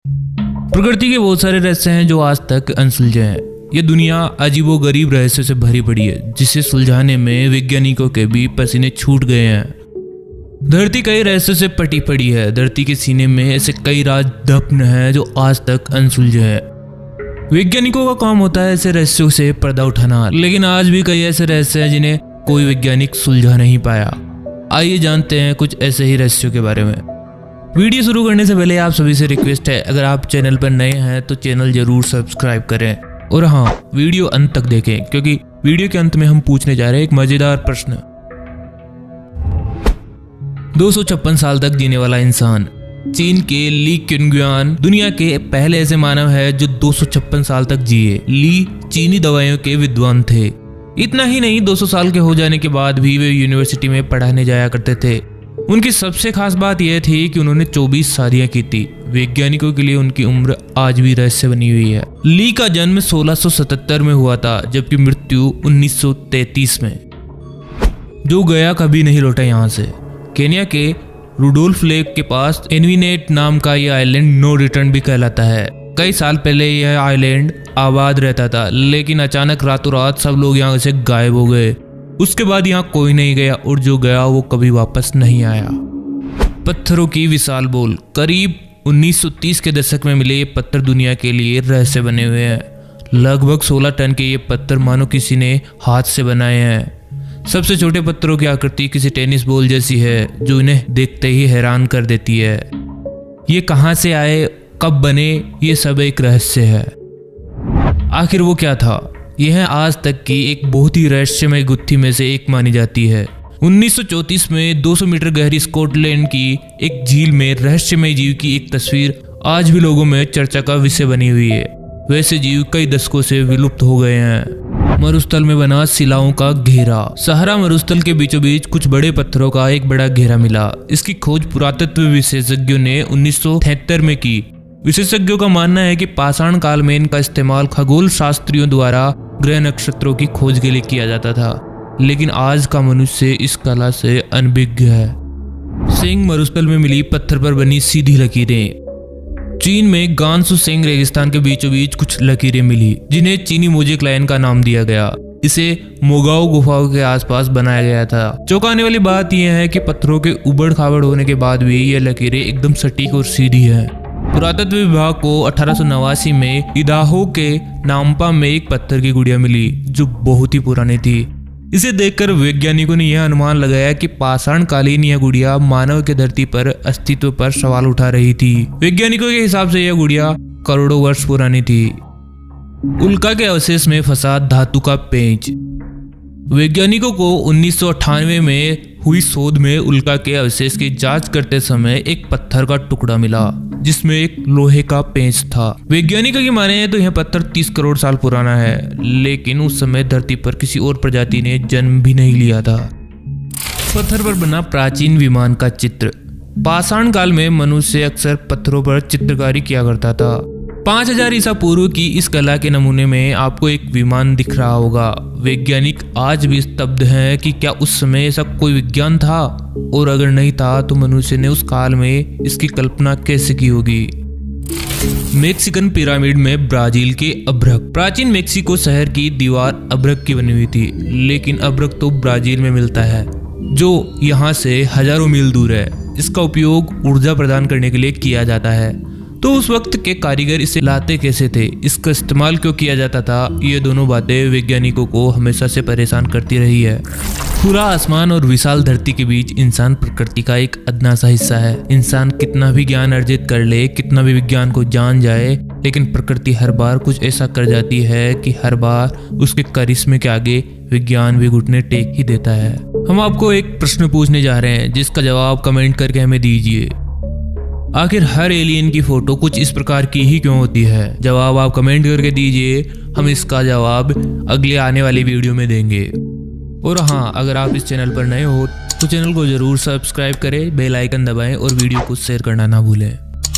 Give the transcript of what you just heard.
प्रकृति के बहुत सारे रहस्य हैं जो आज तक अनसुलझे हैं। ये दुनिया अजीबोगरीब रहस्यों से भरी पड़ी है, जिसे सुलझाने में वैज्ञानिकों के भी पसीने छूट गए हैं। धरती कई रहस्यों से पटी पड़ी है। धरती के सीने में ऐसे कई राज दफन हैं जो आज तक अनसुलझे हैं। वैज्ञानिकों का काम होता है ऐसे रहस्यों से पर्दा उठाना, लेकिन आज भी कई ऐसे रहस्य हैं जिन्हें कोई वैज्ञानिक सुलझा नहीं पाया। आइए जानते हैं कुछ ऐसे ही रहस्यों के बारे में। वीडियो शुरू करने से पहले आप सभी से रिक्वेस्ट है, अगर आप चैनल पर नए हैं तो चैनल जरूर सब्सक्राइब करें और हाँ, वीडियो अंत तक देखें क्योंकि वीडियो के अंत में हम पूछने जा रहे हैं एक मजेदार प्रश्न। 256 साल तक जीने वाला इंसान। चीन के ली क्युनग्युआन दुनिया के पहले ऐसे मानव है जो 256 साल तक जिए। ली चीनी दवाइयों के विद्वान थे। इतना ही नहीं, 200 साल के हो जाने के बाद भी वे यूनिवर्सिटी में पढ़ाने जाया करते थे। उनकी सबसे खास बात यह थी कि उन्होंने 24 शादियां की थी। वैज्ञानिकों के लिए उनकी उम्र आज भी रहस्य बनी हुई है। ली का जन्म 1677 में हुआ था, जबकि मृत्यु 1933 में, जो गया कभी नहीं लौटा यहाँ से। केन्या के रुडोल्फ लेक के पास एनविनेट नाम का यह आइलैंड नो रिटर्न भी कहलाता है। कई साल पहले यह आइलैंड आबाद रहता था, लेकिन अचानक रातों रात सब लोग यहाँ से गायब हो गए। उसके बाद यहाँ कोई नहीं गया और जो गया वो कभी वापस नहीं आया। पत्थरों की विशाल बोल। करीब 1930 के दशक में मिले ये पत्थर दुनिया के लिए रहस्य बने हुए हैं। लगभग 16 टन के ये पत्थर मानो किसी ने हाथ से बनाए हैं। सबसे छोटे पत्थरों की आकृति किसी टेनिस बॉल जैसी है, जो इन्हें देखते ही हैरान कर देती है। ये कहाँ से आए, कब बने, ये सब एक रहस्य है। आखिर वो क्या था? यह आज तक की एक बहुत ही रहस्यमय गुत्थी में से एक मानी जाती है। 1934 में 200 मीटर गहरी स्कॉटलैंड की एक झील में रहस्यमय जीव की एक तस्वीर आज भी लोगों में चर्चा का विषय बनी हुई है। वैसे जीव कई दशकों से विलुप्त हो गए हैं। मरुस्थल में बना शिलाओं का घेरा। सहारा मरुस्थल के बीचों बीच कुछ बड़े पत्थरों का एक बड़ा घेरा मिला। इसकी खोज पुरातत्व विशेषज्ञों ने 1973 में की। विशेषज्ञों का मानना है कि पाषाण काल में इनका इस्तेमाल खगोल शास्त्रियों द्वारा ग्रह नक्षत्रों की खोज के लिए किया जाता था, लेकिन आज का मनुष्य इस कला से अनभिज्ञ है। सेंग मरुस्थल में मिली पत्थर पर बनी सीधी लकीरें। चीन में गानसू सेंग रेगिस्तान के बीचों बीच कुछ लकीरें मिली, जिन्हें चीनी मोजेक लाइन का नाम दिया गया। इसे मोगाओ गुफाओं के आसपास बनाया गया था। चौंकाने वाली बात यह है कि पत्थरों के उबड़ खाबड़ होने के बाद भी ये लकीरें एकदम सटीक और सीधी हैं। पुरातत्व विभाग को 1889 में इदाहो के नामपा में एक पत्थर की गुड़िया मिली, जो बहुत ही पुरानी थी। इसे देखकर वैज्ञानिकों ने यह अनुमान लगाया कि पाषाण कालीन यह गुड़िया मानव के धरती पर अस्तित्व पर सवाल उठा रही थी। वैज्ञानिकों के हिसाब से यह गुड़िया करोड़ों वर्ष पुरानी थी। उल्का के अवशेष में फंसा धातु का पेंच। वैज्ञानिकों को 1998 में हुई शोध में उल्का के अवशेष की जांच करते समय एक पत्थर का टुकड़ा मिला, जिसमें एक लोहे का पेंच था। वैज्ञानिकों की माने तो यह पत्थर 30 करोड़ साल पुराना है, लेकिन उस समय धरती पर किसी और प्रजाति ने जन्म भी नहीं लिया था। पत्थर पर बना प्राचीन विमान का चित्र। पाषाण काल में मनुष्य अक्सर पत्थरों पर चित्रकारी किया करता था। 5000 ईसा पूर्व की इस कला के नमूने में आपको एक विमान दिख रहा होगा। वैज्ञानिक आज भी स्तब्ध हैं कि क्या उस समय ऐसा कोई विज्ञान था, और अगर नहीं था तो मनुष्य ने उस काल में इसकी कल्पना कैसे की होगी। मेक्सिकन पिरामिड में ब्राजील के अभ्रक। प्राचीन मेक्सिको शहर की दीवार अभ्रक की बनी हुई थी, लेकिन अभ्रक तो ब्राजील में मिलता है, जो यहाँ से हजारों मील दूर है। इसका उपयोग ऊर्जा प्रदान करने के लिए किया जाता है। तो उस वक्त के कारीगर इसे लाते कैसे थे, इसका इस्तेमाल क्यों किया जाता था, ये दोनों बातें वैज्ञानिकों को हमेशा से परेशान करती रही है। खुला आसमान और विशाल धरती के बीच इंसान प्रकृति का एक अदना सा हिस्सा है। इंसान कितना भी ज्ञान अर्जित कर ले, कितना भी विज्ञान को जान जाए, लेकिन प्रकृति हर बार कुछ ऐसा कर जाती है कि हर बार उसके करिश्मे के आगे विज्ञान भी घुटने टेक ही देता है। हम आपको एक प्रश्न पूछने जा रहे हैं, जिसका जवाब कमेंट करके हमें दीजिए। आखिर हर एलियन की फोटो कुछ इस प्रकार की ही क्यों होती है? जवाब आप कमेंट करके दीजिए, हम इसका जवाब अगले आने वाली वीडियो में देंगे। और हाँ, अगर आप इस चैनल पर नए हो तो चैनल को जरूर सब्सक्राइब करें, बेल आइकन दबाएं और वीडियो को शेयर करना ना भूलें।